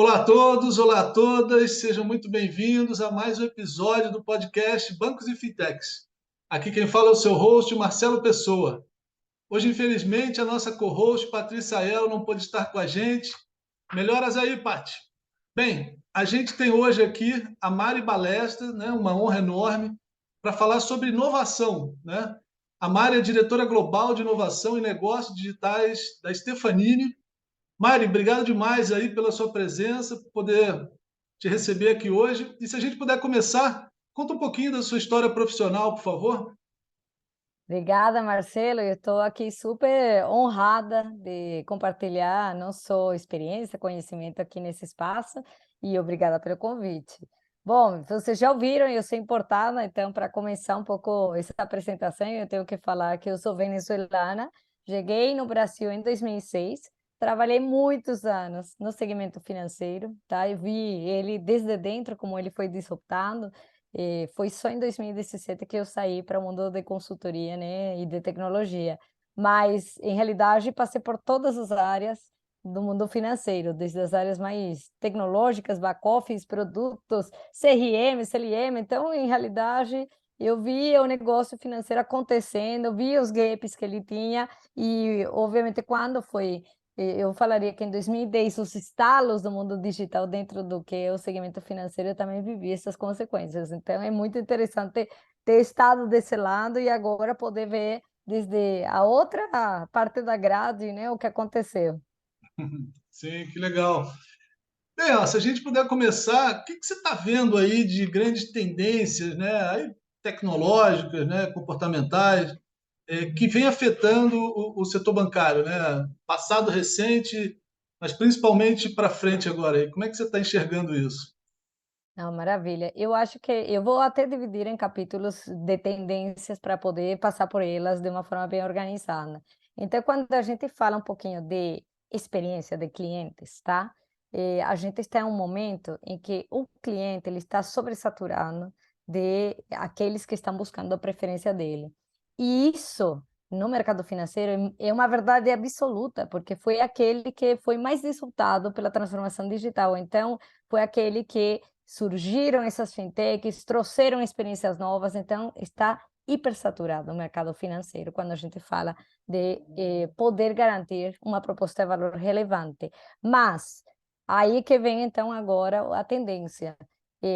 Olá a todos, olá a todas, sejam muito bem-vindos a mais um episódio do podcast Bancos e Fintechs. Aqui quem fala é o seu host, Marcelo Pessoa. Hoje, infelizmente, a nossa co-host, Patrícia Aiello, não pôde estar com a gente. Melhoras aí, Paty. Bem, a gente tem hoje aqui a Mari Balestra, né, uma honra enorme, para falar sobre inovação, né? A Mari é diretora global de inovação e negócios digitais da Stefanini. Mari, obrigado demais aí pela sua presença, por poder te receber aqui hoje. E se a gente puder começar, conta um pouquinho da sua história profissional, por favor. Obrigada, Marcelo. Eu estou aqui super honrada de compartilhar não só experiência, conhecimento aqui nesse espaço, e obrigada pelo convite. Bom, vocês já ouviram, eu sou importada, então, para começar um pouco essa apresentação, eu tenho que falar que eu sou venezuelana, cheguei no Brasil em 2006, trabalhei muitos anos no segmento financeiro, tá? Eu vi ele desde dentro, como ele foi disruptando. E foi só em 2017 que eu saí para o mundo de consultoria, né, e de tecnologia. Mas, em realidade, passei por todas as áreas do mundo financeiro, desde as áreas mais tecnológicas, back-office, produtos, CRM, CLM. Então, em realidade, eu via o negócio financeiro acontecendo, eu via os gaps que ele tinha e, obviamente, quando foi eu falaria que em 2010, os estalos do mundo digital dentro do que é o segmento financeiro, eu também vivi essas consequências. Então, é muito interessante ter estado desse lado e agora poder ver desde a outra parte da grade, né, o que aconteceu. Sim, que legal. Bem, ó, se a gente puder começar, o que você está vendo aí de grandes tendências, né, aí, tecnológicas, né, comportamentais, que vem afetando o setor bancário, né? Passado recente, mas principalmente para frente agora. Aí. Como é que você está enxergando isso? Não, maravilha. Eu acho que eu vou até dividir em capítulos de tendências para poder passar por elas de uma forma bem organizada. Então, quando a gente fala um pouquinho de experiência de clientes, tá? A gente está em um momento em que o cliente ele está sobressaturado de aqueles que estão buscando a preferência dele. E isso, no mercado financeiro, é uma verdade absoluta, porque foi aquele que foi mais resultado pela transformação digital. Então, foi aquele que surgiram essas fintechs, trouxeram experiências novas, então está hipersaturado o mercado financeiro quando a gente fala de poder garantir uma proposta de valor relevante. Mas aí que vem então agora a tendência.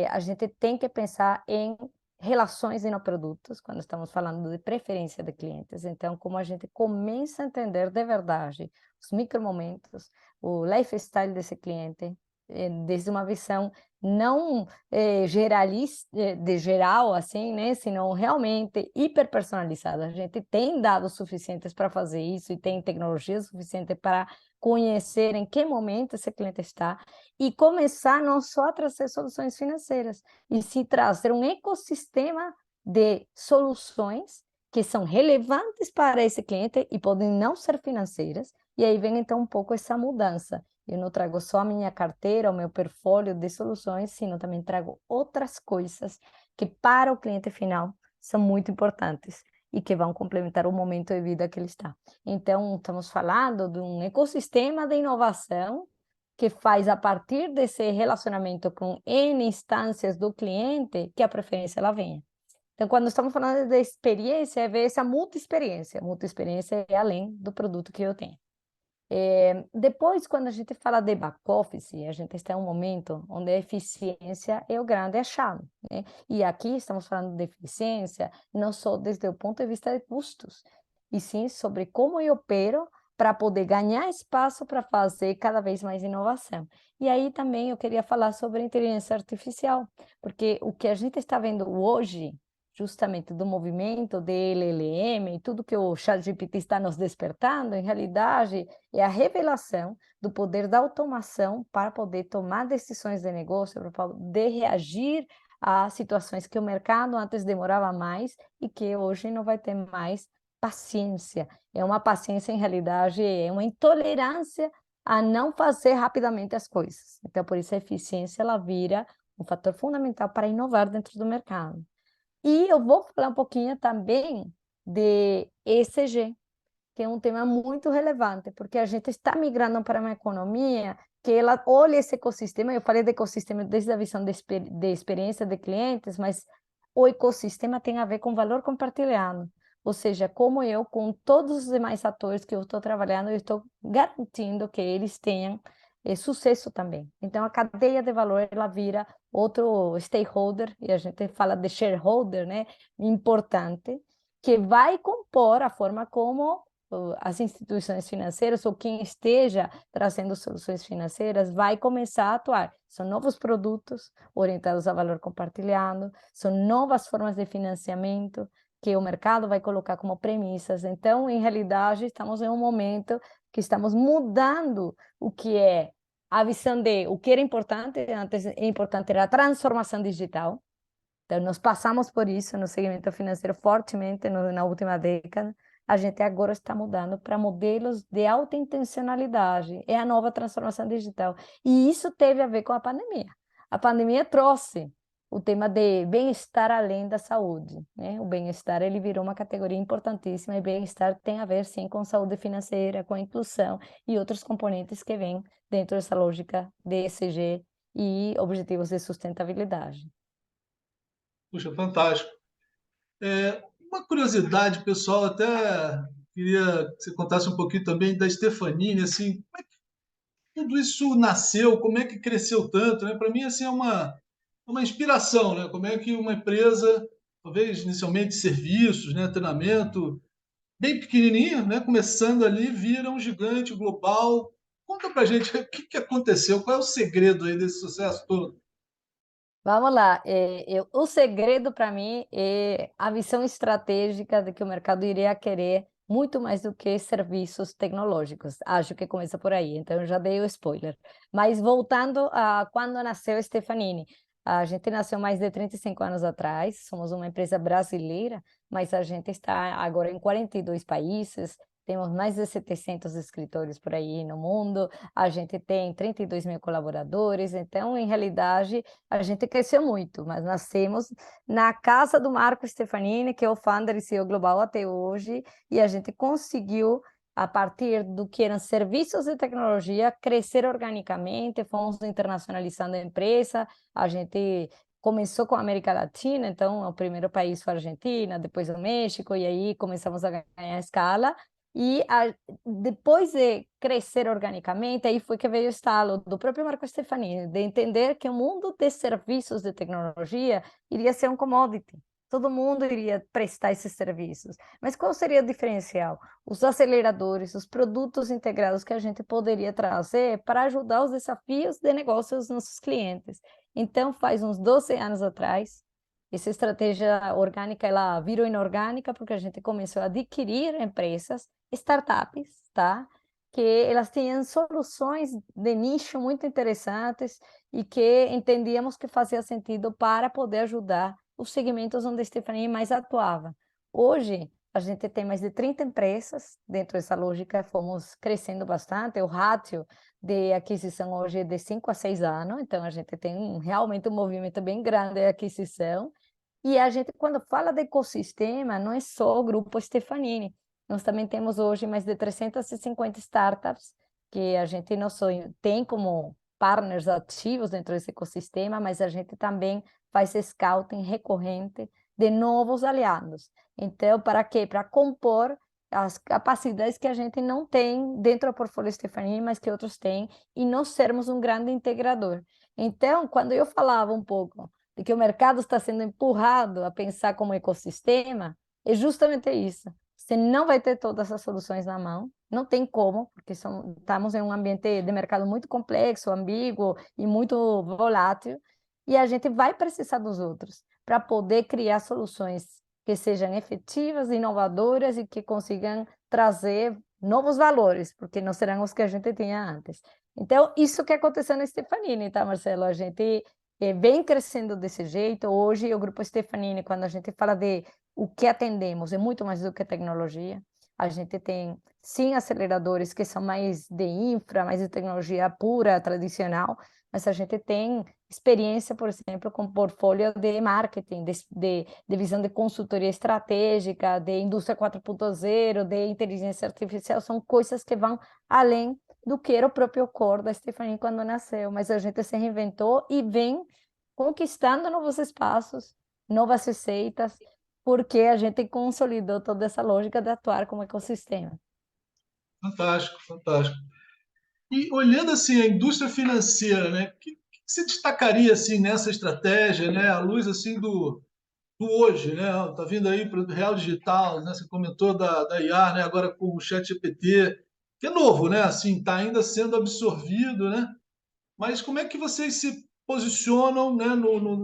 A gente tem que pensar em relações e não produtos, quando estamos falando de preferência de clientes. Então, como a gente começa a entender de verdade os micromomentos, o lifestyle desse cliente, desde uma visão não generalista, de geral, assim, né? Senão realmente hiperpersonalizada. A gente tem dados suficientes para fazer isso e tem tecnologia suficiente para conhecer em que momento esse cliente está e começar não só a trazer soluções financeiras, e sim trazer um ecossistema de soluções que são relevantes para esse cliente e podem não ser financeiras. E aí vem então um pouco essa mudança. Eu não trago só a minha carteira, o meu portfólio de soluções, sino também trago outras coisas que para o cliente final são muito importantes e que vão complementar o momento de vida que ele está. Então, estamos falando de um ecossistema de inovação que faz a partir desse relacionamento com N instâncias do cliente que a preferência ela venha. Então, quando estamos falando de experiência, é ver essa multi-experiência. Multi-experiência é além do produto que eu tenho. Depois, quando a gente fala de back-office, a gente está em um momento onde a eficiência é o grande achado, né? E aqui estamos falando de eficiência não só desde o ponto de vista de custos, e sim sobre como eu opero para poder ganhar espaço para fazer cada vez mais inovação. E aí também eu queria falar sobre inteligência artificial, porque o que a gente está vendo hoje justamente do movimento de LLM e tudo que o ChatGPT está nos despertando, em realidade, é a revelação do poder da automação para poder tomar decisões de negócio, para poder reagir a situações que o mercado antes demorava mais e que hoje não vai ter mais paciência. É uma paciência, em realidade, é uma intolerância a não fazer rapidamente as coisas. Então, por isso, a eficiência ela vira um fator fundamental para inovar dentro do mercado. E eu vou falar um pouquinho também de ESG, que é um tema muito relevante, porque a gente está migrando para uma economia que ela olha esse ecossistema. Eu falei de ecossistema desde a visão de experiência de clientes, mas o ecossistema tem a ver com valor compartilhado. Ou seja, como eu, com todos os demais atores que eu estou trabalhando, eu estou garantindo que eles tenham sucesso também. Então, a cadeia de valor, ela vira outro stakeholder, e a gente fala de shareholder, né? Importante, que vai compor a forma como as instituições financeiras ou quem esteja trazendo soluções financeiras vai começar a atuar. São novos produtos orientados a valor compartilhado, são novas formas de financiamento que o mercado vai colocar como premissas. Então, em realidade, estamos em um momento que estamos mudando o que é a visão de o que era importante, antes importante era a transformação digital. Então, nós passamos por isso no segmento financeiro fortemente na última década. A gente agora está mudando para modelos de alta intencionalidade. É a nova transformação digital. E isso teve a ver com a pandemia. A pandemia trouxe o tema de bem-estar além da saúde, né? O bem-estar ele virou uma categoria importantíssima, e bem-estar tem a ver sim com saúde financeira, com inclusão e outros componentes que vêm dentro dessa lógica de ESG e objetivos de sustentabilidade. Puxa, fantástico. Uma curiosidade, pessoal, até queria que você contasse um pouquinho também da Stefanini, assim, como é que tudo isso nasceu, como é que cresceu tanto, né? Para mim, assim, é uma inspiração, né? Como é que uma empresa, talvez inicialmente serviços, né, treinamento, bem pequenininha, né, começando ali, vira um gigante global. Conta pra gente o que aconteceu, qual é o segredo aí desse sucesso todo? Vamos lá, o segredo para mim é a visão estratégica de que o mercado iria querer muito mais do que serviços tecnológicos. Acho que começa por aí, então eu já dei o spoiler. Mas voltando a quando nasceu a Stefanini, a gente nasceu mais de 35 anos atrás, somos uma empresa brasileira, mas a gente está agora em 42 países, temos mais de 700 escritórios por aí no mundo, a gente tem 32 mil colaboradores, então, em realidade, a gente cresceu muito, mas nascemos na casa do Marco Stefanini, que é o founder e CEO global até hoje, e a gente conseguiu, a partir do que eram serviços de tecnologia, crescer organicamente, fomos internacionalizando a empresa, a gente começou com a América Latina, então o primeiro país foi a Argentina, depois o México, e aí começamos a ganhar escala, e depois de crescer organicamente, aí foi que veio o estalo do próprio Marco Stefanini, de entender que o mundo de serviços de tecnologia iria ser um commodity. Todo mundo iria prestar esses serviços. Mas qual seria o diferencial? Os aceleradores, os produtos integrados que a gente poderia trazer para ajudar os desafios de negócio dos nossos clientes. Então, faz uns 12 anos atrás, essa estratégia orgânica ela virou inorgânica porque a gente começou a adquirir empresas, startups, tá? Que elas tinham soluções de nicho muito interessantes e que entendíamos que fazia sentido para poder ajudar os segmentos onde a Stephanie mais atuava. Hoje, a gente tem mais de 30 empresas dentro dessa lógica, fomos crescendo bastante, o ratio de aquisição hoje é de 5 a 6 anos, então a gente tem realmente um movimento bem grande de aquisição, e a gente, quando fala de ecossistema, não é só o grupo Stefanini. Nós também temos hoje mais de 350 startups que a gente não só tem como partners ativos dentro desse ecossistema, mas a gente também faz scouting recorrente de novos aliados. Então, para quê? Para compor as capacidades que a gente não tem dentro do portfólio Stefanini, mas que outros têm, e nós sermos um grande integrador. Então, quando eu falava um pouco de que o mercado está sendo empurrado a pensar como ecossistema, é justamente isso. Você não vai ter todas as soluções na mão, não tem como, porque estamos em um ambiente de mercado muito complexo, ambíguo e muito volátil, e a gente vai precisar dos outros para poder criar soluções que sejam efetivas, inovadoras e que consigam trazer novos valores, porque não serão os que a gente tinha antes. Então, isso que aconteceu na Stefanini, tá, Marcelo? A gente vem crescendo desse jeito. Hoje, o Grupo Stefanini, quando a gente fala de o que atendemos, é muito mais do que tecnologia. A gente tem, sim, aceleradores que são mais de infra, mais de tecnologia pura, tradicional, mas a gente tem experiência, por exemplo, com portfólio de marketing, de visão de consultoria estratégica, de indústria 4.0, de inteligência artificial, são coisas que vão além do que era o próprio core da Stephanie quando nasceu, mas a gente se reinventou e vem conquistando novos espaços, novas receitas, porque a gente consolidou toda essa lógica de atuar como ecossistema. Fantástico, fantástico. E olhando assim a indústria financeira, né, que se destacaria assim nessa estratégia, né, à luz assim do hoje, né? Tá vindo aí para o real digital, né? Você comentou da IA, né? Agora com o ChatGPT, que é novo, né? Assim, está ainda sendo absorvido, né? Mas como é que vocês se posicionam, né,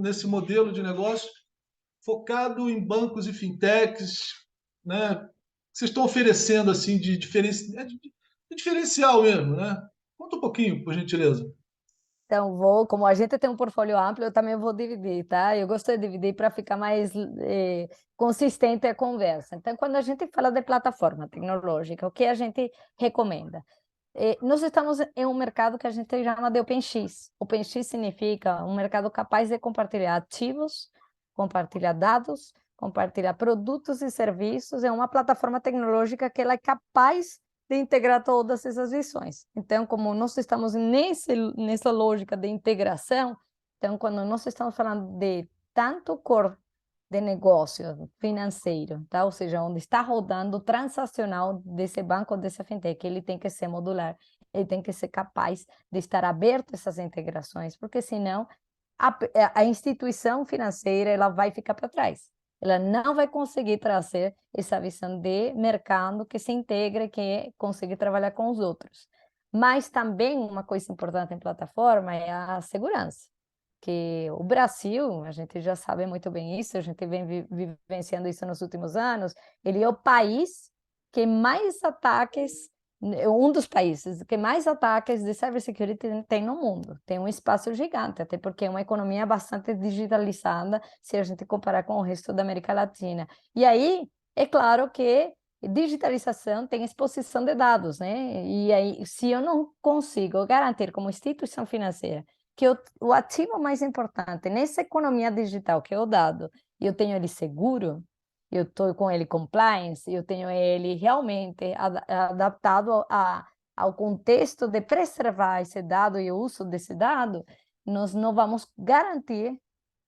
nesse modelo de negócio focado em bancos e fintechs, né? Que vocês estão oferecendo assim de diferencial mesmo, né? Conta um pouquinho, por gentileza. Então, como a gente tem um portfólio amplo, eu também vou dividir, tá? Eu gosto de dividir para ficar mais consistente a conversa. Então, quando a gente fala de plataforma tecnológica, o que a gente recomenda? Nós estamos em um mercado que a gente chama de OpenX. OpenX significa um mercado capaz de compartilhar ativos, compartilhar dados, compartilhar produtos e serviços. É uma plataforma tecnológica que ela é capaz de integrar todas essas visões. Então, como nós estamos nessa lógica de integração, então, quando nós estamos falando de tanto core de negócio financeiro, tá? Ou seja, onde está rodando o transacional desse banco ou dessa fintech, ele tem que ser modular, ele tem que ser capaz de estar aberto a essas integrações, porque senão a instituição financeira ela vai ficar para trás. Ela não vai conseguir trazer essa visão de mercado que se integra, que consiga trabalhar com os outros. Mas também uma coisa importante em plataforma é a segurança, que o Brasil, a gente já sabe muito bem isso, a gente vem vivenciando isso nos últimos anos, ele é o país que mais ataques, um dos países que mais ataques de cybersecurity tem no mundo. Tem um espaço gigante, até porque é uma economia bastante digitalizada, se a gente comparar com o resto da América Latina. E aí, é claro que digitalização tem exposição de dados, né? E aí, se eu não consigo garantir como instituição financeira que o ativo mais importante nessa economia digital, que é o dado, eu tenho ele seguro, eu estou com ele compliance, eu tenho ele realmente adaptado ao contexto de preservar esse dado e o uso desse dado, nós não vamos garantir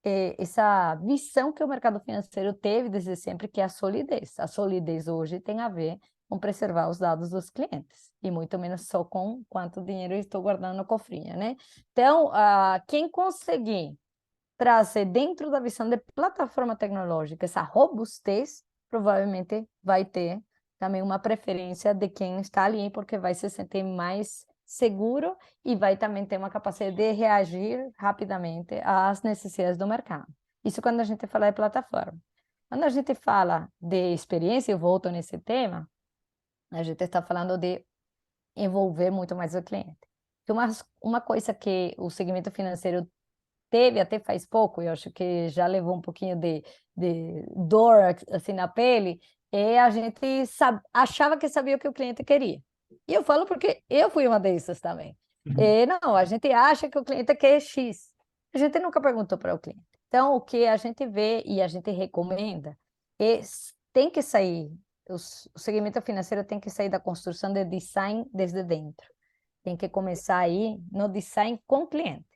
essa visão que o mercado financeiro teve desde sempre, que é a solidez. A solidez hoje tem a ver com preservar os dados dos clientes, e muito menos só com quanto dinheiro eu estou guardando no cofrinho, né? Então, quem conseguir trazer dentro da visão de plataforma tecnológica essa robustez, provavelmente vai ter também uma preferência de quem está ali, porque vai se sentir mais seguro e vai também ter uma capacidade de reagir rapidamente às necessidades do mercado. Isso quando a gente fala de plataforma. Quando a gente fala de experiência, eu volto nesse tema, a gente está falando de envolver muito mais o cliente. Uma coisa que o segmento financeiro teve até faz pouco, eu acho que já levou um pouquinho de dor assim na pele, a gente achava que sabia o que o cliente queria. E eu falo porque eu fui uma dessas também. Não, a gente acha que o cliente quer X. A gente nunca perguntou para o cliente. Então, o que a gente vê e a gente recomenda é tem que sair, o segmento financeiro tem que sair da construção de design desde dentro. Tem que começar aí no design com o cliente,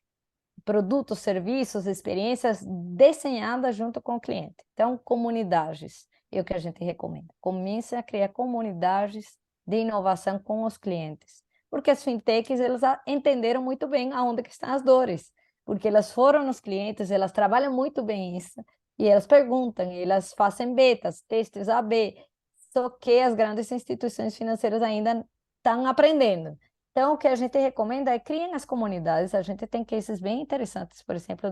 produtos, serviços, experiências desenhadas junto com o cliente. Então, comunidades é o que a gente recomenda. Comece a criar comunidades de inovação com os clientes, porque as fintechs elas entenderam muito bem aonde que estão as dores, porque elas foram nos clientes, elas trabalham muito bem isso, e elas perguntam, elas fazem betas, testes A/B, só que as grandes instituições financeiras ainda estão aprendendo. Então, o que a gente recomenda é criem as comunidades. A gente tem cases bem interessantes, por exemplo,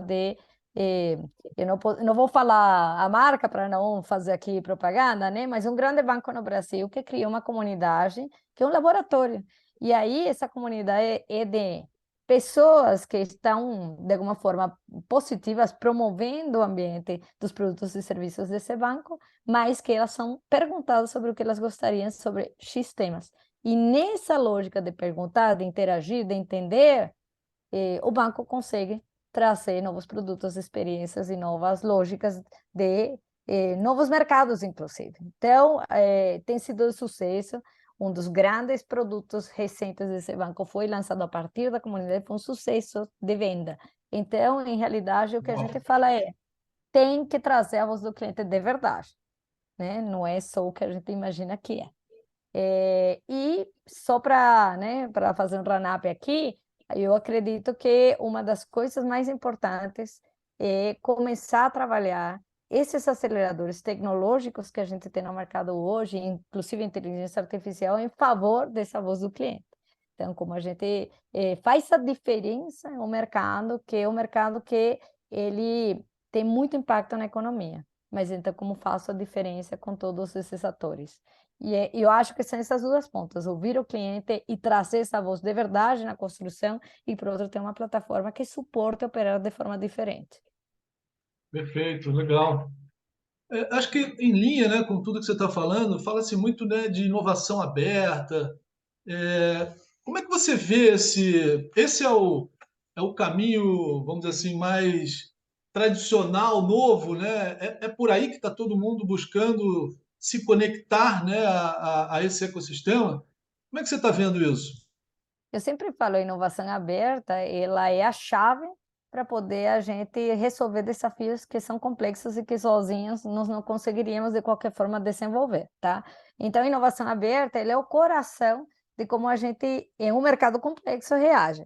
eh, eu não vou falar a marca para não fazer aqui propaganda, né? Mas um grande banco no Brasil que criou uma comunidade que é um laboratório. E aí essa comunidade é de pessoas que estão, de alguma forma, positivas, promovendo o ambiente dos produtos e serviços desse banco, mas que elas são perguntadas sobre o que elas gostariam sobre X temas. E nessa lógica de perguntar, de interagir, de entender, o banco consegue trazer novos produtos, experiências e novas lógicas de novos mercados, inclusive. Então, tem sido de sucesso. Um dos grandes produtos recentes desse banco foi lançado a partir da comunidade, foi um sucesso de venda. Então, em realidade, o que a gente fala é, tem que trazer a voz do cliente de verdade, né? Não é só o que a gente imagina que é. E só para, né, para fazer um run-up aqui, eu acredito que uma das coisas mais importantes é começar a trabalhar esses aceleradores tecnológicos que a gente tem no mercado hoje, inclusive a inteligência artificial, em favor dessa voz do cliente. Então, como a gente faz a diferença no mercado, que é um mercado que ele tem muito impacto na economia, mas então como faço a diferença com todos esses atores? E eu acho que são essas duas pontas, ouvir o cliente e trazer essa voz de verdade na construção, e por outro, ter uma plataforma que suporte operar de forma diferente. Perfeito, legal. Acho que em linha, né, com tudo que você está falando, fala-se muito, né, de inovação aberta. É, como é que você vê esse é o caminho, vamos dizer assim, mais tradicional, novo, né? É por aí que está todo mundo buscando se conectar, né, a esse ecossistema? Como é que você está vendo isso? Eu sempre falo, a inovação aberta, ela é a chave para poder a gente resolver desafios que são complexos e que sozinhos nós não conseguiríamos de qualquer forma desenvolver, tá? Então, a inovação aberta, ela é o coração de como a gente, em um mercado complexo, reage.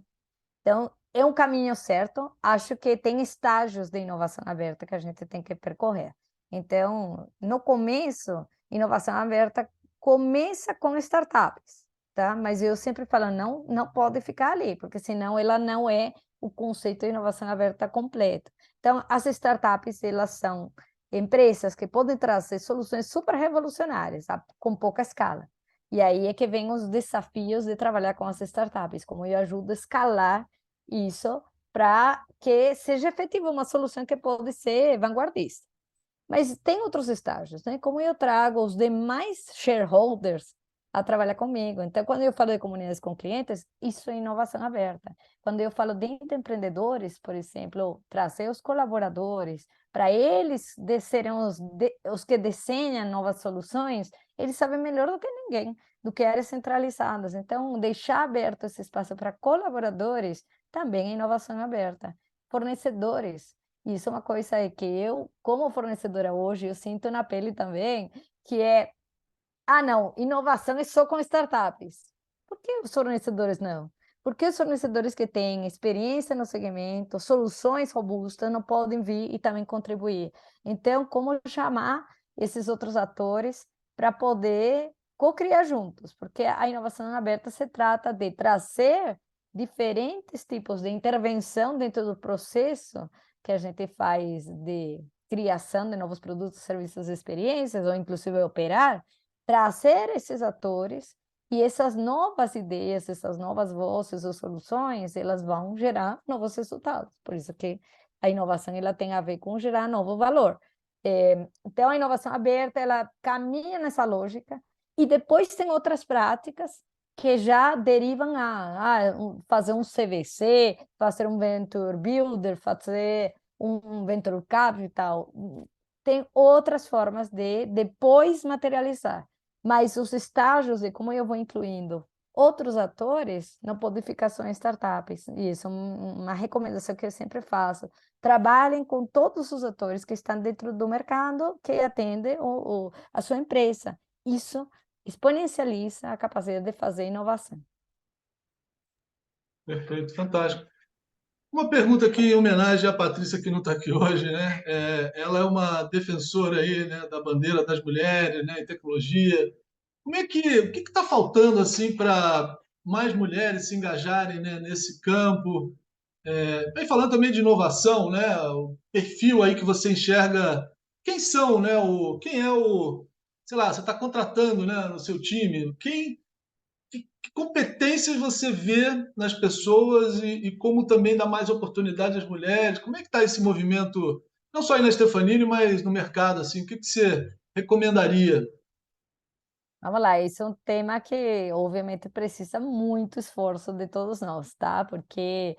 Então, é um caminho certo. Acho que tem estágios de inovação aberta que a gente tem que percorrer. Então, no começo, inovação aberta começa com startups, tá? Mas eu sempre falo, não pode ficar ali, porque senão ela não é o conceito de inovação aberta completo. Então, as startups, elas são empresas que podem trazer soluções super revolucionárias, com pouca escala. E aí é que vem os desafios de trabalhar com as startups, como eu ajudo a escalar isso para que seja efetiva uma solução que pode ser vanguardista. Mas tem outros estágios, né? Como eu trago os demais shareholders a trabalhar comigo. Então, quando eu falo de comunidades com clientes, isso é inovação aberta. Quando eu falo de empreendedores, por exemplo, trazer os colaboradores, para eles serem os que desenham novas soluções, eles sabem melhor do que ninguém, do que áreas centralizadas. Então, deixar aberto esse espaço para colaboradores também é inovação aberta. Fornecedores, isso é uma coisa que eu, como fornecedora hoje, eu sinto na pele também, que é, não, inovação é só com startups. Por que os fornecedores não? Por que os fornecedores que têm experiência no segmento, soluções robustas, não podem vir e também contribuir? Então, como chamar esses outros atores para poder co-criar juntos? Porque a inovação aberta se trata de trazer diferentes tipos de intervenção dentro do processo que a gente faz de criação de novos produtos, serviços e experiências, ou inclusive operar, trazer esses atores e essas novas ideias, essas novas vozes ou soluções, elas vão gerar novos resultados. Por isso que a inovação ela tem a ver com gerar novo valor. Então, a inovação aberta, ela caminha nessa lógica, e depois tem outras práticas que já derivam fazer um CVC, fazer um Venture Builder, fazer um Venture Capital. Tem outras formas de depois materializar. Mas os estágios e como eu vou incluindo outros atores, não pode ficar só em startups. E isso é uma recomendação que eu sempre faço. Trabalhem com todos os atores que estão dentro do mercado que atende a sua empresa. Isso exponencializa a capacidade de fazer inovação. Perfeito, fantástico. Uma pergunta aqui em homenagem à Patrícia, que não está aqui hoje, né? Ela é uma defensora aí, né, da bandeira das mulheres, né, em tecnologia. O que está faltando assim para mais mulheres se engajarem, né, nesse campo? Bem, falando também de inovação, né? O perfil aí que você enxerga, quem são, né? Quem é sei lá, você está contratando, né, no seu time? Que competências você vê nas pessoas e como também dá mais oportunidade às mulheres? Como é que está esse movimento, não só aí na Stefanini, mas no mercado, assim? O que você recomendaria? Vamos lá, esse é um tema que obviamente precisa muito esforço de todos nós, tá? Porque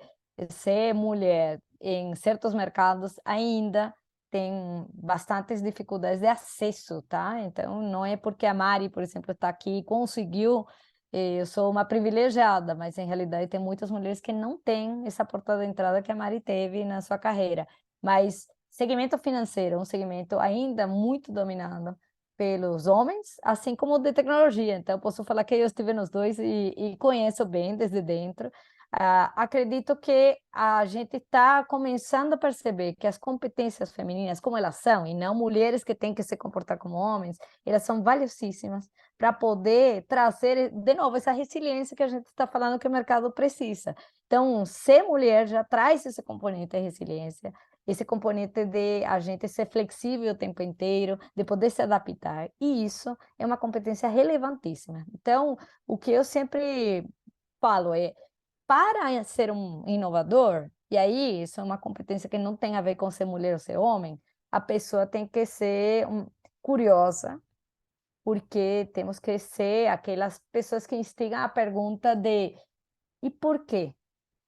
ser mulher em certos mercados ainda tem bastantes dificuldades de acesso, tá? Então, não é porque a Mari, por exemplo, está aqui e conseguiu, eu sou uma privilegiada, mas em realidade tem muitas mulheres que não têm essa porta de entrada que a Mari teve na sua carreira. Mas segmento financeiro é um segmento ainda muito dominado pelos homens, assim como o de tecnologia. Então, eu posso falar que eu estive nos dois e conheço bem desde dentro. Acredito que a gente está começando a perceber que as competências femininas, como elas são, e não mulheres que têm que se comportar como homens, elas são valiosíssimas para poder trazer, de novo, essa resiliência que a gente está falando que o mercado precisa. Então, ser mulher já traz esse componente de resiliência, esse componente de a gente ser flexível o tempo inteiro, de poder se adaptar, e isso é uma competência relevantíssima. Então, o que eu sempre falo é para ser um inovador, e aí isso é uma competência que não tem a ver com ser mulher ou ser homem, a pessoa tem que ser curiosa, porque temos que ser aquelas pessoas que instigam a pergunta de e por quê?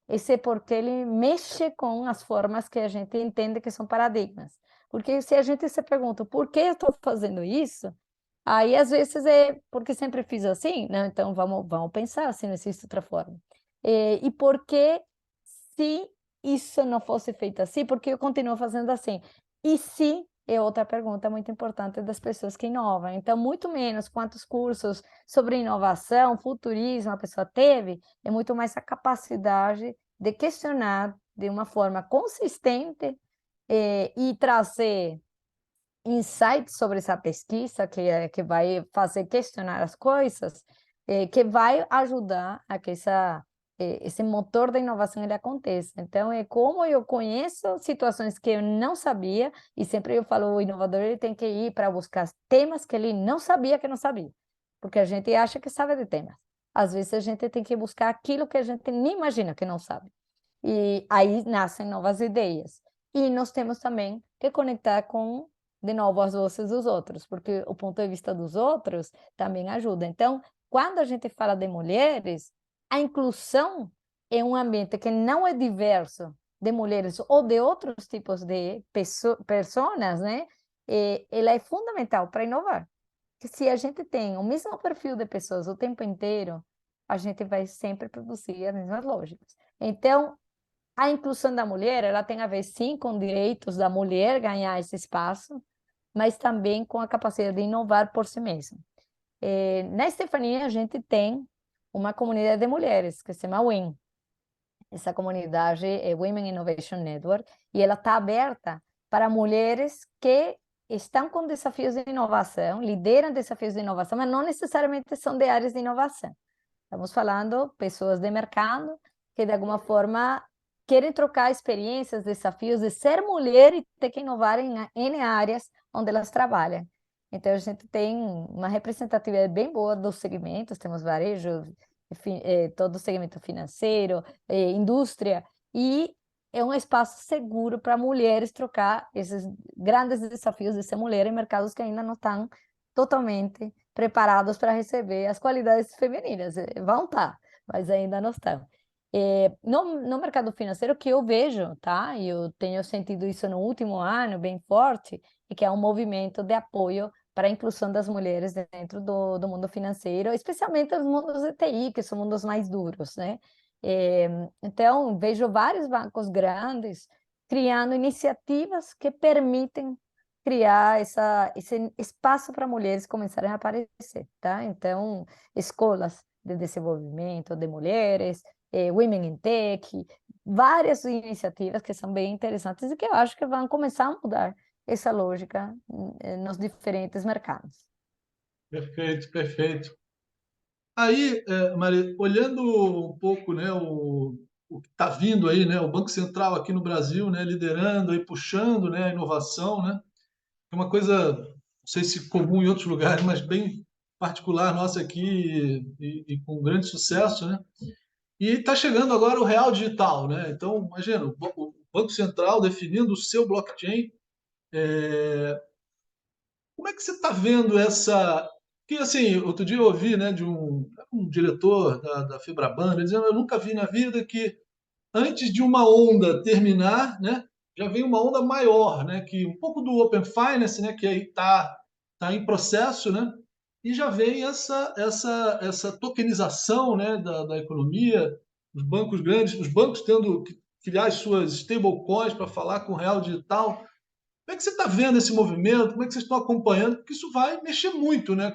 Esse porquê ele mexe com as formas que a gente entende que são paradigmas. Porque se a gente se pergunta por que eu estou fazendo isso, aí às vezes é porque sempre fiz assim, né? Então vamos pensar se não existe outra forma. E por que se isso não fosse feito assim, por que eu continuo fazendo assim? E se é outra pergunta muito importante das pessoas que inovam. Então, muito menos quantos cursos sobre inovação, futurismo a pessoa teve, é muito mais a capacidade de questionar de uma forma consistente e trazer insights sobre essa pesquisa que vai fazer questionar as coisas, que vai ajudar a que esse motor da inovação ele aconteça. Então, é como eu conheço situações que eu não sabia, e sempre eu falo, o inovador ele tem que ir para buscar temas que ele não sabia que não sabia, porque a gente acha que sabe de temas. Às vezes a gente tem que buscar aquilo que a gente nem imagina que não sabe. E aí nascem novas ideias. E nós temos também que conectar com, de novo, as vozes dos outros, porque o ponto de vista dos outros também ajuda. Então, quando a gente fala de mulheres, a inclusão em um ambiente que não é diverso de mulheres ou de outros tipos de pessoas, né? Ela é fundamental para inovar. Que se a gente tem o mesmo perfil de pessoas o tempo inteiro, a gente vai sempre produzir as mesmas lógicas. Então, a inclusão da mulher, ela tem a ver sim com direitos da mulher ganhar esse espaço, mas também com a capacidade de inovar por si mesma. Na Estefania, a gente tem uma comunidade de mulheres que se chama WIN. Essa comunidade é Women Innovation Network e ela está aberta para mulheres que estão com desafios de inovação, lideram desafios de inovação, mas não necessariamente são de áreas de inovação. Estamos falando pessoas de mercado que, de alguma forma, querem trocar experiências, desafios de ser mulher e ter que inovar em N áreas onde elas trabalham. Então, a gente tem uma representatividade bem boa dos segmentos, temos varejo, todo o segmento financeiro, indústria, e é um espaço seguro para mulheres trocar esses grandes desafios de ser mulher em mercados que ainda não estão totalmente preparados para receber as qualidades femininas. Vão estar, mas ainda não estão. No mercado financeiro, o que eu vejo, tá? E eu tenho sentido isso no último ano bem forte, é que há um movimento de apoio para a inclusão das mulheres dentro do mundo financeiro, especialmente os mundos de TI, que são mundos mais duros, né? Então, vejo vários bancos grandes criando iniciativas que permitem criar esse espaço para mulheres começarem a aparecer, tá? Então, escolas de desenvolvimento de mulheres, Women in Tech, várias iniciativas que são bem interessantes e que eu acho que vão começar a mudar essa lógica nos diferentes mercados. Perfeito, perfeito. Aí, Maria, olhando um pouco, né, o que está vindo aí, né, o Banco Central aqui no Brasil, né, liderando e puxando, né, a inovação, né, é uma coisa, não sei se comum em outros lugares, mas bem particular nossa aqui e com grande sucesso, né? E está chegando agora o real digital, né? Então, imagina, o Banco Central definindo o seu blockchain. Como é que você está vendo essa? Que assim, outro dia eu ouvi, né, de um diretor da Febraban, ele dizendo, eu nunca vi na vida que antes de uma onda terminar, né, já vem uma onda maior, né, que um pouco do Open Finance, né, que aí tá em processo, né, e já vem essa tokenização, né, da economia, os bancos grandes, os bancos tendo que criar as suas stablecoins para falar com o real digital. Como é que você está vendo esse movimento? Como é que vocês estão acompanhando? Porque isso vai mexer muito, né,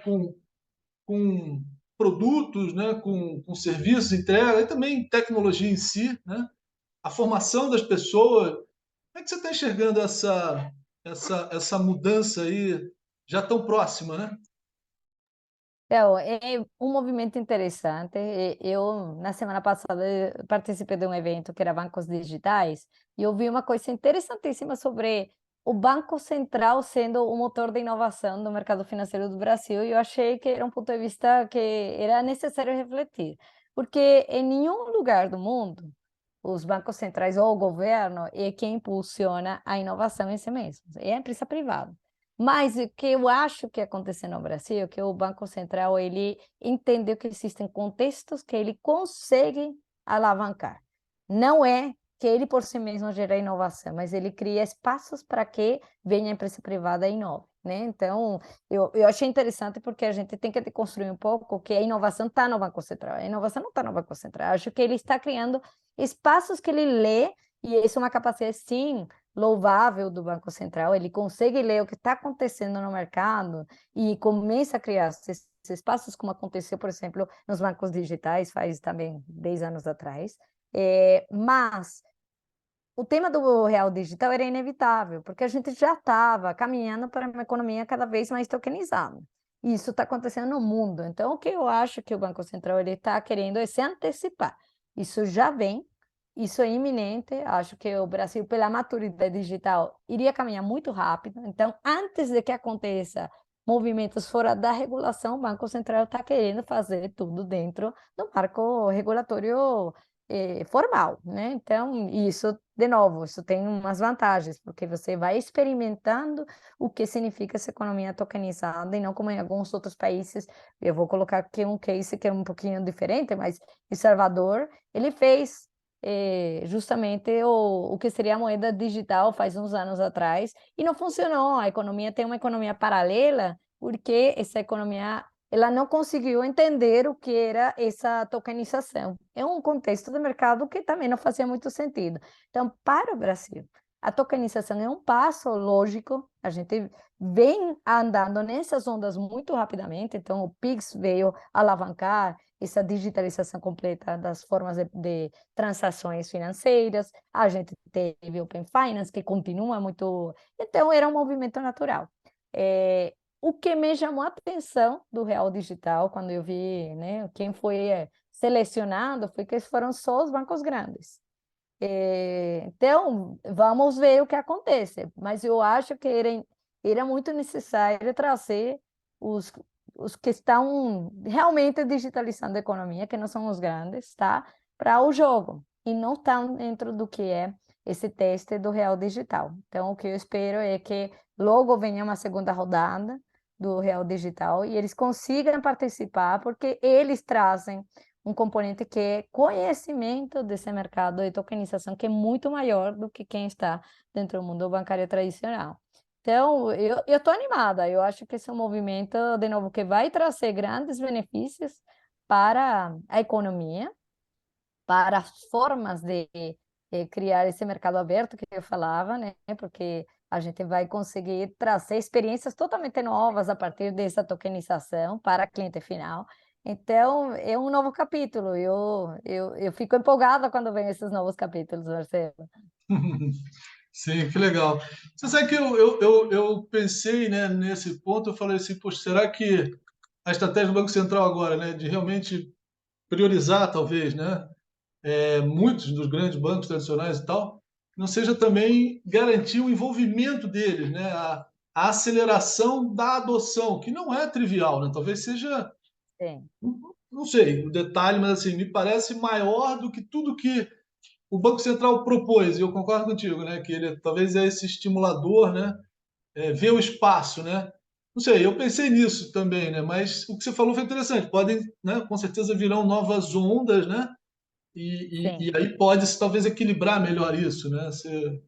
com produtos, né, com serviços, entrega, e também tecnologia em si, né, a formação das pessoas. Como é que você está enxergando essa mudança aí já tão próxima, né? Então, é um movimento interessante. Eu, na semana passada, participei de um evento que era Bancos Digitais e eu vi uma coisa interessantíssima sobre o Banco Central sendo o motor de inovação do mercado financeiro do Brasil e eu achei que era um ponto de vista que era necessário refletir, porque em nenhum lugar do mundo os bancos centrais ou o governo é quem impulsiona a inovação em si mesmo, é a empresa privada. Mas o que eu acho que aconteceu no Brasil é que o Banco Central ele entendeu que existem contextos que ele consegue alavancar. Não é que ele por si mesmo gera inovação, mas ele cria espaços para que venha a empresa privada e inove, né? Então, eu achei interessante porque a gente tem que construir um pouco que a inovação está no Banco Central. A inovação não está no Banco Central. Eu acho que ele está criando espaços que ele lê, e isso é uma capacidade, sim, louvável do Banco Central, ele consegue ler o que está acontecendo no mercado e começa a criar esses espaços, como aconteceu, por exemplo, nos bancos digitais, faz também 10 anos atrás. Mas o tema do real digital era inevitável, porque a gente já estava caminhando para uma economia cada vez mais tokenizada. E isso está acontecendo no mundo. Então, o que eu acho que o Banco Central está querendo é se antecipar. Isso já vem, isso é iminente. Acho que o Brasil, pela maturidade digital, iria caminhar muito rápido. Então, antes de que aconteça movimentos fora da regulação, o Banco Central está querendo fazer tudo dentro do marco regulatório formal, né? Então, isso, de novo, isso tem umas vantagens, porque você vai experimentando o que significa essa economia tokenizada e não como em alguns outros países. Eu vou colocar aqui um case que é um pouquinho diferente, mas em Salvador, ele fez justamente o que seria a moeda digital faz uns anos atrás e não funcionou. A economia tem uma economia paralela, porque essa economia ela não conseguiu entender o que era essa tokenização. É um contexto de mercado que também não fazia muito sentido. Então, para o Brasil, a tokenização é um passo lógico, a gente vem andando nessas ondas muito rapidamente, então o Pix veio alavancar essa digitalização completa das formas de transações financeiras, a gente teve o Open Finance, que continua muito... Então, era um movimento natural. O que me chamou a atenção do Real Digital, quando eu vi, né, quem foi selecionado, foi que foram só os bancos grandes. Então, vamos ver o que acontece. Mas eu acho que era muito necessário trazer os, os que estão realmente digitalizando a economia, que não são os grandes, tá? Para o jogo. E não estão dentro do que é esse teste do Real Digital. Então, o que eu espero é que logo venha uma segunda rodada do Real Digital e eles consigam participar, porque eles trazem um componente que é conhecimento desse mercado de tokenização, que é muito maior do que quem está dentro do mundo bancário tradicional. Então, eu estou animada, eu acho que esse é um movimento, de novo, que vai trazer grandes benefícios para a economia, para as formas de criar esse mercado aberto que eu falava, né? Porque a gente vai conseguir trazer experiências totalmente novas a partir dessa tokenização para cliente final. Então, é um novo capítulo. Eu fico empolgada quando vem esses novos capítulos, Marcelo. Sim, que legal. Você sabe que eu pensei, né, nesse ponto, eu falei assim, poxa, será que a estratégia do Banco Central agora, né, de realmente priorizar, talvez, né, muitos dos grandes bancos tradicionais e tal, não seja também garantir o envolvimento deles, né, a aceleração da adoção, que não é trivial, né, talvez seja, Sim, não sei o detalhe, mas assim, me parece maior do que tudo que o Banco Central propôs, e eu concordo contigo, né, que ele talvez é esse estimulador, né, ver o espaço, né. Não sei, eu pensei nisso também, né, mas o que você falou foi interessante. Podem, né, com certeza virão novas ondas, né, e sim. aí pode-se talvez equilibrar melhor isso, né?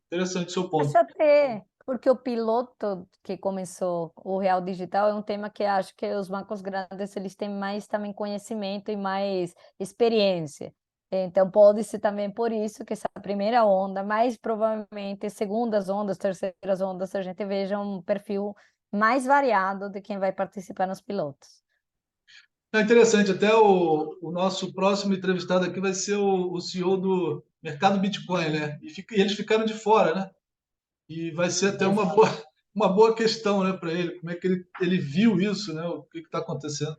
Interessante o seu Acho ponto. até, porque o piloto que começou o Real Digital é um tema que acho que os bancos grandes eles têm mais também conhecimento e mais experiência. Então pode ser também por isso que essa primeira onda, mais provavelmente segundas ondas, terceiras ondas, a gente veja um perfil mais variado de quem vai participar nos pilotos. É interessante, até o nosso próximo entrevistado aqui vai ser o CEO do mercado Bitcoin, né? E eles ficaram de fora, né? E vai ser até Exato. uma boa questão, né, para ele, como é que ele viu isso, né? O que está acontecendo.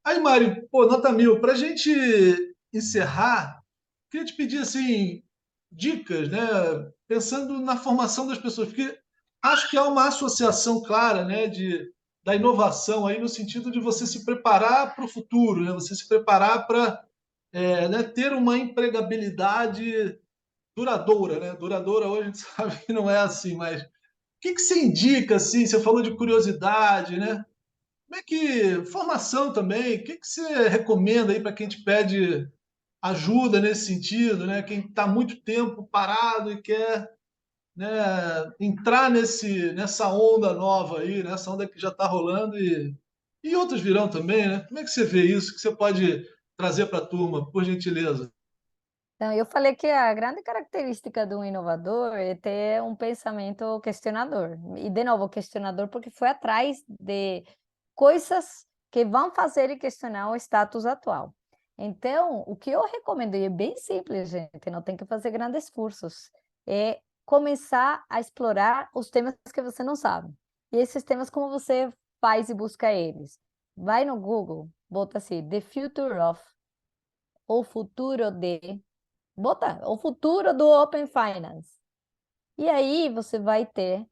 Aí, Mário, pô, nota mil. Para a gente encerrar, queria te pedir assim dicas, né? Pensando na formação das pessoas, porque acho que há uma associação clara, né, da inovação aí no sentido de você se preparar para o futuro, né? Você se preparar para né, ter uma empregabilidade duradoura, né? Duradoura hoje a gente sabe que não é assim, mas o que você indica assim? Você falou de curiosidade, né? Como é que formação também? O que você recomenda aí para quem te pede ajuda nesse sentido, né? Quem está muito tempo parado e quer, né, entrar nessa onda nova aí, nessa onda que já está rolando e outros virão também, né? Como é que você vê isso? Que você pode trazer para a turma, por gentileza? Então, eu falei que a grande característica de um inovador é ter um pensamento questionador. E, de novo, questionador porque foi atrás de coisas que vão fazer ele questionar o status atual. Então, o que eu recomendo, e é bem simples, gente, não tem que fazer grandes cursos, é começar a explorar os temas que você não sabe. E esses temas, como você faz e busca eles? Vai no Google, bota assim, The Future of, o futuro de. Bota o futuro do Open Finance. E aí você vai ter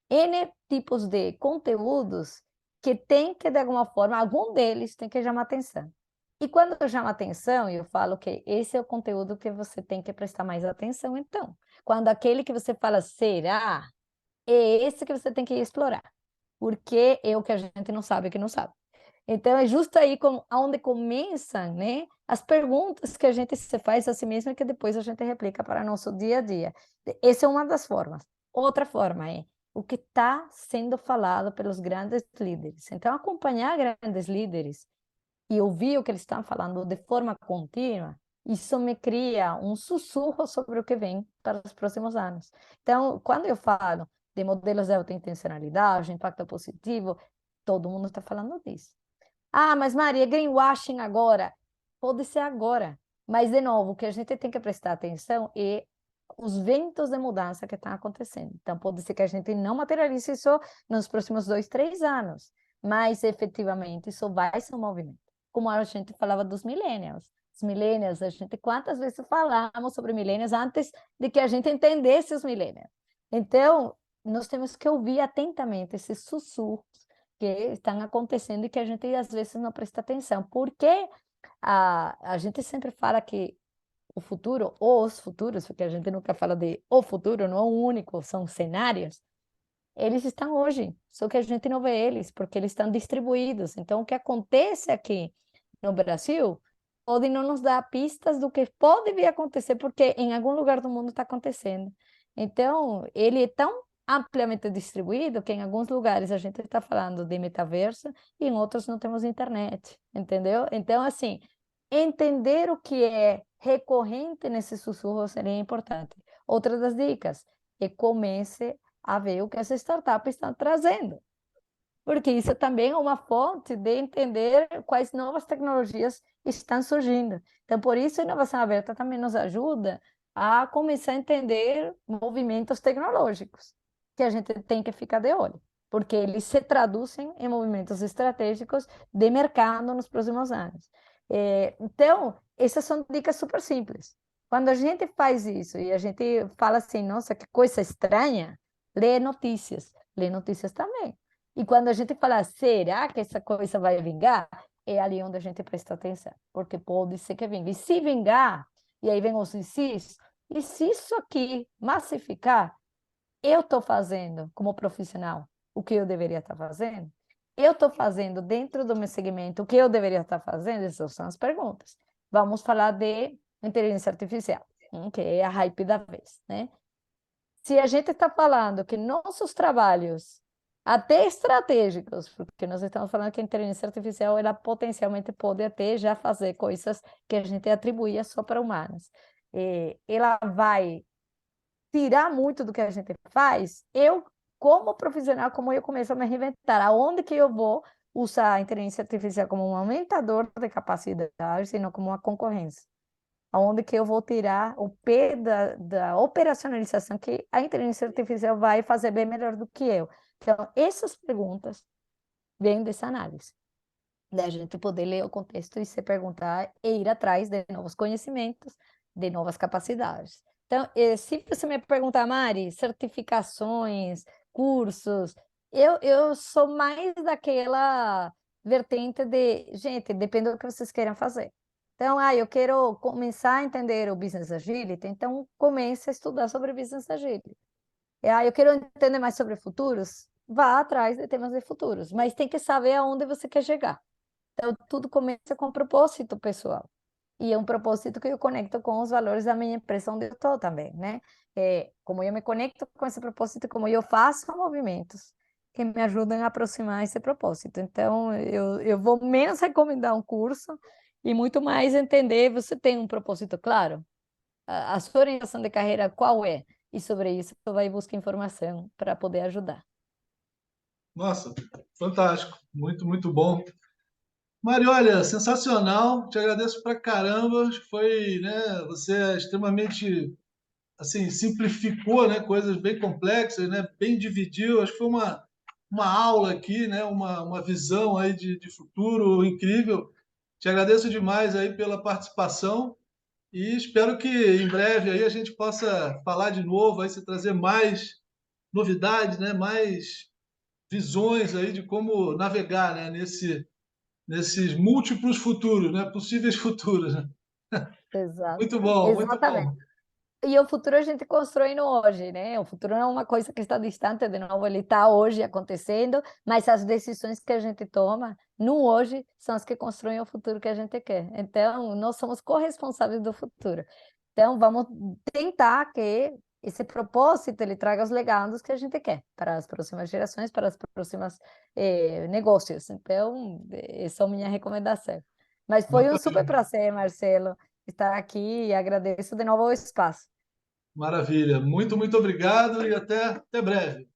N tipos de conteúdos que tem que, de alguma forma, algum deles tem que chamar atenção. E quando eu chamo atenção, eu falo que esse é o conteúdo que você tem que prestar mais atenção, então. Quando aquele que você fala, será? É esse que você tem que explorar. Porque é o que a gente não sabe que não sabe. Então, é justo aí onde começam, né, as perguntas que a gente se faz a si mesmo e que depois a gente replica para o nosso dia a dia. Essa é uma das formas. Outra forma é o que está sendo falado pelos grandes líderes. Então, acompanhar grandes líderes e ouvir o que eles estão falando de forma contínua, isso me cria um sussurro sobre o que vem para os próximos anos. Então, quando eu falo de modelos de alta intencionalidade, impacto positivo, todo mundo está falando disso. Ah, mas Maria, greenwashing agora. Pode ser agora. Mas, de novo, o que a gente tem que prestar atenção é os ventos de mudança que estão acontecendo. Então, pode ser que a gente não materialize isso nos próximos 2, 3 anos, mas efetivamente isso vai ser um movimento. Como a gente falava dos millennials. Os millennials, a gente quantas vezes falamos sobre millennials antes de que a gente entendesse os millennials. Então, nós temos que ouvir atentamente esses sussurros que estão acontecendo e que a gente às vezes não presta atenção. Porque a gente sempre fala que o futuro, ou os futuros, porque a gente nunca fala de o futuro, não é um único, são cenários, eles estão hoje, só que a gente não vê eles, porque eles estão distribuídos. Então, o que acontece aqui no Brasil pode não nos dar pistas do que pode vir a acontecer, porque em algum lugar do mundo está acontecendo. Então, ele é tão amplamente distribuído que em alguns lugares a gente está falando de metaverso e em outros não temos internet, entendeu? Então, assim, entender o que é recorrente nesse sussurro seria importante. Outra das dicas é comece a ver o que as startups estão trazendo, porque isso também é uma fonte de entender quais novas tecnologias estão surgindo. Então, por isso, a inovação aberta também nos ajuda a começar a entender movimentos tecnológicos, que a gente tem que ficar de olho, porque eles se traduzem em movimentos estratégicos de mercado nos próximos anos. Então, essas são dicas super simples. Quando a gente faz isso e a gente fala assim, nossa, que coisa estranha, lê notícias também. E quando a gente fala, será que essa coisa vai vingar? É ali onde a gente presta atenção, porque pode ser que vingue. E se vingar, e aí vem os e se isso aqui massificar, eu estou fazendo como profissional o que eu deveria estar fazendo? Eu estou fazendo dentro do meu segmento o que eu deveria estar fazendo? Essas são as perguntas. Vamos falar de inteligência artificial, que é a hype da vez, né? Se a gente está falando que nossos trabalhos, até estratégicos, porque nós estamos falando que a inteligência artificial ela potencialmente pode até já fazer coisas que a gente atribuía só para humanos. Ela vai tirar muito do que a gente faz. Eu, como profissional, como eu começo a me reinventar, aonde que eu vou usar a inteligência artificial como um aumentador de capacidade, e não como uma concorrência? Aonde que eu vou tirar o P da operacionalização que a inteligência artificial vai fazer bem melhor do que eu? Então, essas perguntas vêm dessa análise, da gente poder ler o contexto e se perguntar e ir atrás de novos conhecimentos, de novas capacidades. Então, se você me perguntar, Mari, certificações, cursos, eu sou mais daquela vertente de, gente, depende do que vocês queiram fazer. Então, eu quero começar a entender o Business Agility, então comece a estudar sobre Business Agility. Eu quero entender mais sobre futuros, vá atrás de temas de futuros, mas tem que saber aonde você quer chegar. Então, tudo começa com propósito pessoal. E é um propósito que eu conecto com os valores da minha empresa onde eu estou também, né? Como eu me conecto com esse propósito, como eu faço movimentos que me ajudam a aproximar esse propósito. Então, eu vou menos recomendar um curso e muito mais entender, você tem um propósito claro? A sua orientação de carreira qual é? E sobre isso, você vai buscar informação para poder ajudar. Nossa, fantástico, muito, muito bom. Mário, olha, sensacional, te agradeço pra caramba, acho que foi, né, você é extremamente, assim, simplificou, né, coisas bem complexas, né, bem dividiu, acho que foi uma aula aqui, né, uma visão aí de futuro incrível. Te agradeço demais aí pela participação e espero que em breve aí a gente possa falar de novo, aí você trazer mais novidades, né, mais visões aí de como navegar, né, nesses múltiplos futuros, né, possíveis futuros. Né? Exato. Muito bom, muito Exatamente. bom. E o futuro a gente constrói no hoje, né? O futuro não é uma coisa que está distante, de novo, ele está hoje acontecendo, mas as decisões que a gente toma no hoje são as que constroem o futuro que a gente quer. Então, nós somos corresponsáveis do futuro. Então, vamos tentar que esse propósito ele traga os legados que a gente quer para as próximas gerações, para as próximas negócios. Então, essa é a minha recomendação. Mas foi um super Bacana. prazer, Marcelo, estar aqui e agradeço de novo o espaço. Maravilha. Muito, muito obrigado e até breve.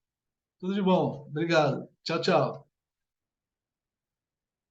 Tudo de bom. Obrigado. Tchau, tchau.